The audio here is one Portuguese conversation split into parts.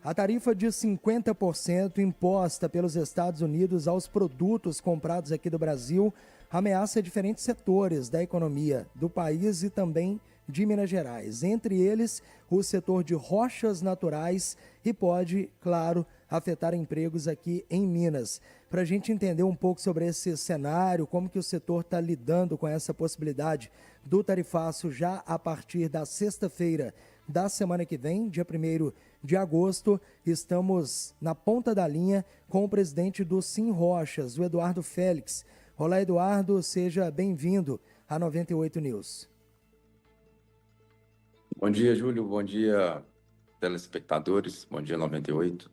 A tarifa de 50% imposta pelos Estados Unidos aos produtos comprados aqui do Brasil ameaça diferentes setores da economia do país e também de Minas Gerais. Entre eles, o setor de rochas naturais e pode, claro, afetar empregos aqui em Minas. Para a gente entender um pouco sobre esse cenário, como que o setor está lidando com essa possibilidade do tarifaço já a partir da sexta-feira da semana que vem, dia 1º de agosto, estamos na ponta da linha com o presidente do Sim Rochas, o Eduardo Félix. Olá, Eduardo, seja bem-vindo à 98 News. Bom dia, Júlio. Bom dia, telespectadores. Bom dia, 98.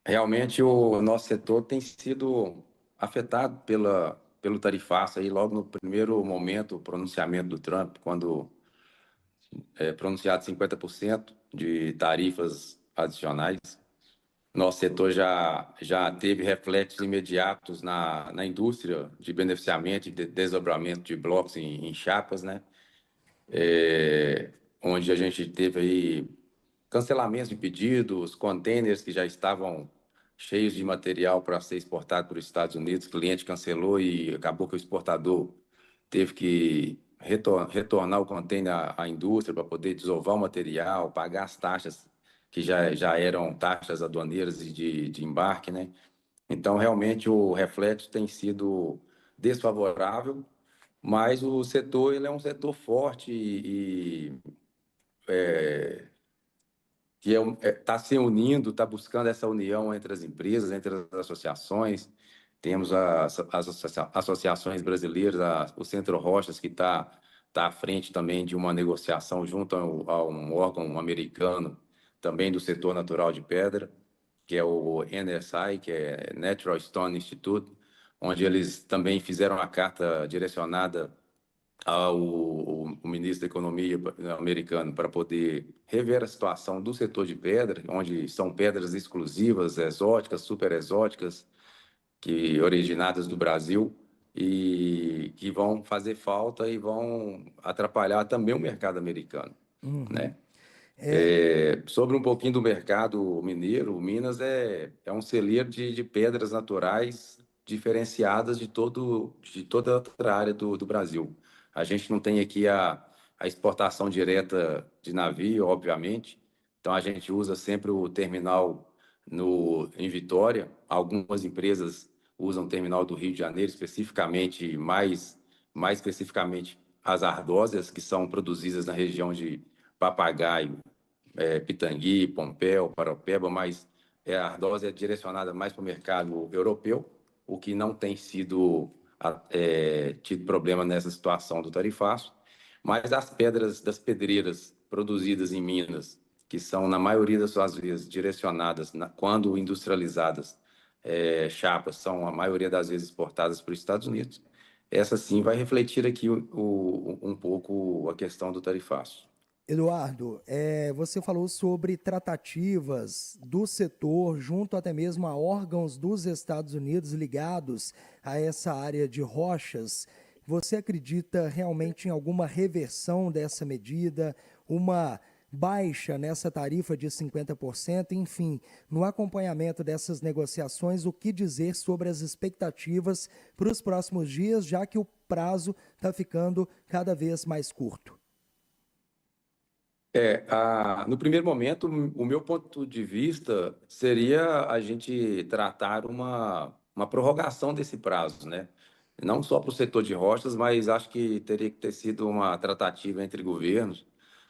Realmente, o nosso setor tem sido afetado pelo tarifaço aí logo no primeiro momento, o pronunciamento do Trump, quando pronunciado 50% de tarifas adicionais. Nosso setor já teve reflexos imediatos na indústria de beneficiamento e de desdobramento de blocos em chapas, né? Onde a gente teve aí cancelamentos de pedidos, containers que já estavam cheios de material para ser exportado para os Estados Unidos, o cliente cancelou e acabou que o exportador teve que retornar o container à indústria para poder desovar o material, pagar as taxas que já eram taxas aduaneiras e de embarque, né? Então, realmente, o reflexo tem sido desfavorável, mas o setor ele é um setor forte que está se unindo, está buscando essa união entre as empresas, entre as associações. Temos as associações brasileiras, o Centro Rochas, que está à frente também de uma negociação junto a um órgão americano, também do setor natural de pedra, que é o NSI, que é Natural Stone Institute, onde eles também fizeram uma carta direcionada ao ministro da Economia americano para poder rever a situação do setor de pedra, onde são pedras exclusivas, exóticas, super exóticas, que originadas do Brasil e que vão fazer falta e vão atrapalhar também o mercado americano, né? Sobre um pouquinho do mercado mineiro, Minas é um celeiro de pedras naturais diferenciadas de toda outra área do Brasil. A gente não tem aqui a exportação direta de navio, obviamente, então a gente usa sempre o terminal em Vitória. Algumas empresas usam o terminal do Rio de Janeiro, especificamente, mais especificamente as ardósias, que são produzidas na região de Papagaio, Pitangui, Pompéu, Paraupeba, mas a ardósia é direcionada mais para o mercado europeu, o que não tem tido problema nessa situação do tarifaço. Mas as pedras das pedreiras produzidas em Minas, que são, na maioria das suas vezes, direcionadas, quando industrializadas, chapas, são, a maioria das vezes, exportadas para os Estados Unidos, essa sim vai refletir aqui um pouco a questão do tarifaço. Eduardo, você falou sobre tratativas do setor junto até mesmo a órgãos dos Estados Unidos ligados a essa área de rochas. Você acredita realmente em alguma reversão dessa medida, uma baixa nessa tarifa de 50%? Enfim, no acompanhamento dessas negociações, o que dizer sobre as expectativas para os próximos dias, já que o prazo está ficando cada vez mais curto? No primeiro momento, o meu ponto de vista seria a gente tratar uma prorrogação desse prazo, né? Não só para o setor de rochas, mas acho que teria que ter sido uma tratativa entre governos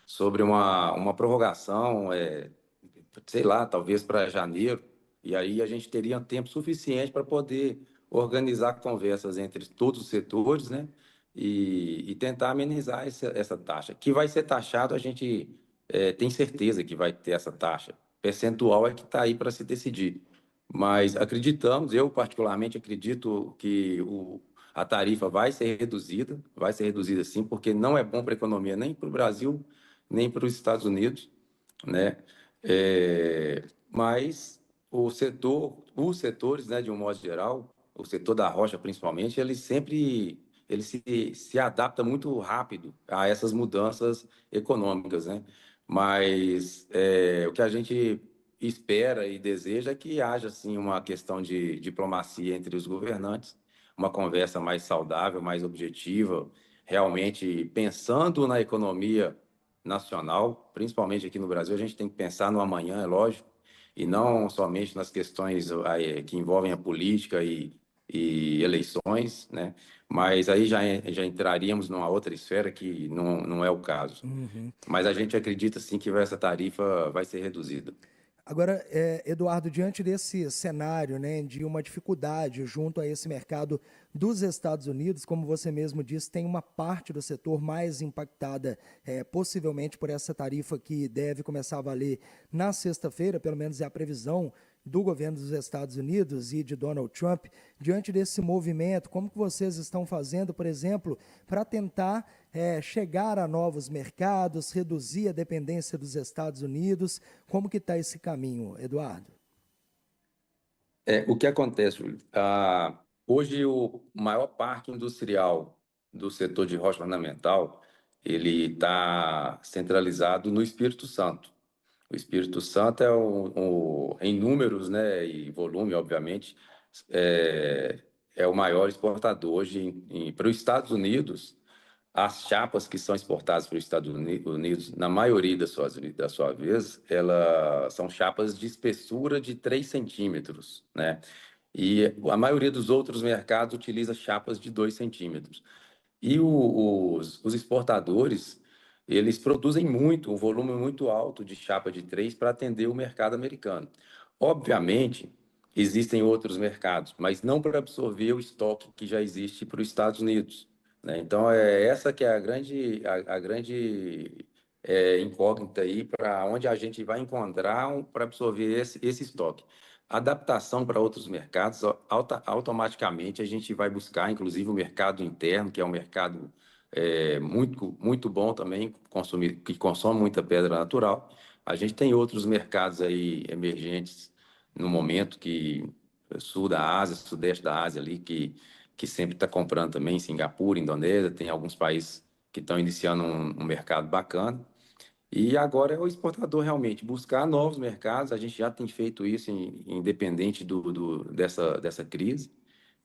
sobre uma prorrogação, sei lá, talvez para janeiro, e aí a gente teria tempo suficiente para poder organizar conversas entre todos os setores, né? E tentar amenizar essa taxa. Que vai ser taxado, a gente tem certeza que vai ter essa taxa. Percentual é que está aí para se decidir. Mas acreditamos, eu particularmente acredito que a tarifa vai ser reduzida sim, porque não é bom para a economia nem para o Brasil, nem para os Estados Unidos, né? Mas os setores, né, de um modo geral, o setor da rocha principalmente, ele se adapta muito rápido a essas mudanças econômicas, né? Mas o que a gente espera e deseja que haja, sim, uma questão de diplomacia entre os governantes, uma conversa mais saudável, mais objetiva, realmente pensando na economia nacional, principalmente aqui no Brasil, a gente tem que pensar no amanhã, é lógico, e não somente nas questões que envolvem a política e eleições, né? Mas aí já entraríamos numa outra esfera que não é o caso. Uhum. Mas a gente acredita sim que essa tarifa vai ser reduzida. Agora, Eduardo, diante desse cenário, né, de uma dificuldade junto a esse mercado dos Estados Unidos, como você mesmo disse, tem uma parte do setor mais impactada, possivelmente por essa tarifa que deve começar a valer na sexta-feira, pelo menos é a previsão do governo dos Estados Unidos e de Donald Trump. Diante desse movimento, como que vocês estão fazendo, por exemplo, para tentar chegar a novos mercados, reduzir a dependência dos Estados Unidos? Como que está esse caminho, Eduardo? O que acontece, Júlio? Hoje, o maior parque industrial do setor de rocha ornamental, ele está centralizado no Espírito Santo. O Espírito Santo em números, né, e volume, obviamente, é, é o maior exportador hoje para os Estados Unidos. As chapas que são exportadas para os Estados Unidos, na maioria da sua vez, elas são chapas de espessura de 3 centímetros, né? E a maioria dos outros mercados utiliza chapas de 2 centímetros. E os exportadores, eles produzem muito, um volume muito alto de chapa de 3 para atender o mercado americano. Obviamente, existem outros mercados, mas não para absorver o estoque que já existe para os Estados Unidos, né? Então, essa que é a grande incógnita aí para onde a gente vai encontrar para absorver esse estoque. Adaptação para outros mercados, automaticamente a gente vai buscar, inclusive o mercado interno, que é um mercado muito bom também, que consome muita pedra natural. A gente tem outros mercados aí emergentes no momento, que sul da Ásia, sudeste da Ásia ali, que sempre está comprando também, Singapura, Indonésia, tem alguns países que estão iniciando um mercado bacana. E agora é o exportador realmente buscar novos mercados. A gente já tem feito isso independente dessa crise,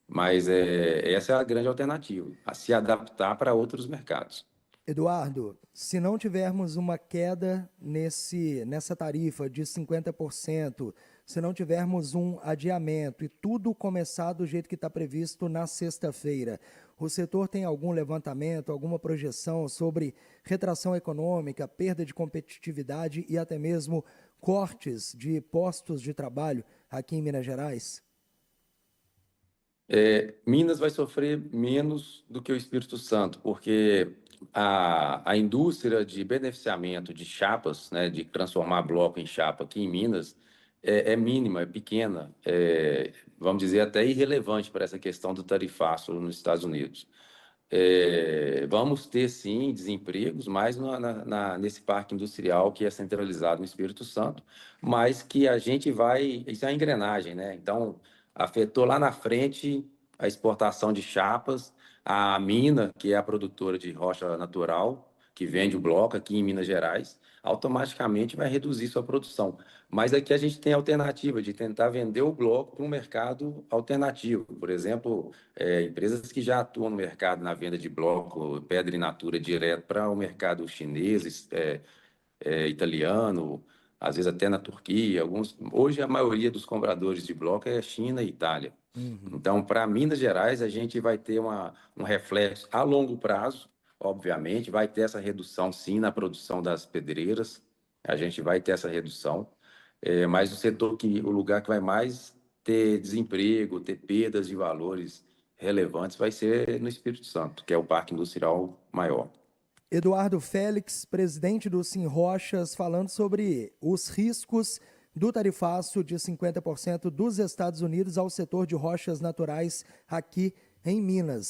mas essa é a grande alternativa, a se adaptar para outros mercados. Eduardo, se não tivermos uma queda nessa tarifa de 50%, se não tivermos um adiamento e tudo começar do jeito que está previsto na sexta-feira, o setor tem algum levantamento, alguma projeção sobre retração econômica, perda de competitividade e até mesmo cortes de postos de trabalho aqui em Minas Gerais? Minas vai sofrer menos do que o Espírito Santo, porque a indústria de beneficiamento de chapas, né, de transformar bloco em chapa aqui em Minas, é mínima, é pequena, vamos dizer até irrelevante para essa questão do tarifaço nos Estados Unidos. Vamos ter, sim, desempregos, mais nesse parque industrial que é centralizado no Espírito Santo, mas que a gente vai. Isso é a engrenagem, né? Então, afetou lá na frente a exportação de chapas, a mina, que é a produtora de rocha natural, que vende o bloco aqui em Minas Gerais, automaticamente vai reduzir sua produção. Mas aqui a gente tem a alternativa de tentar vender o bloco para um mercado alternativo. Por exemplo, empresas que já atuam no mercado na venda de bloco, pedra in natura direto para o mercado chinês, italiano, às vezes até na Turquia. Hoje a maioria dos compradores de bloco é China e Itália. Uhum. Então, para Minas Gerais, a gente vai ter um reflexo a longo prazo, obviamente, vai ter essa redução sim na produção das pedreiras, a gente vai ter essa redução, mas o lugar que vai mais ter desemprego, ter perdas de valores relevantes, vai ser no Espírito Santo, que é o parque industrial maior. Eduardo Félix, presidente do Sim Rochas, falando sobre os riscos do tarifaço de 50% dos Estados Unidos ao setor de rochas naturais aqui em Minas.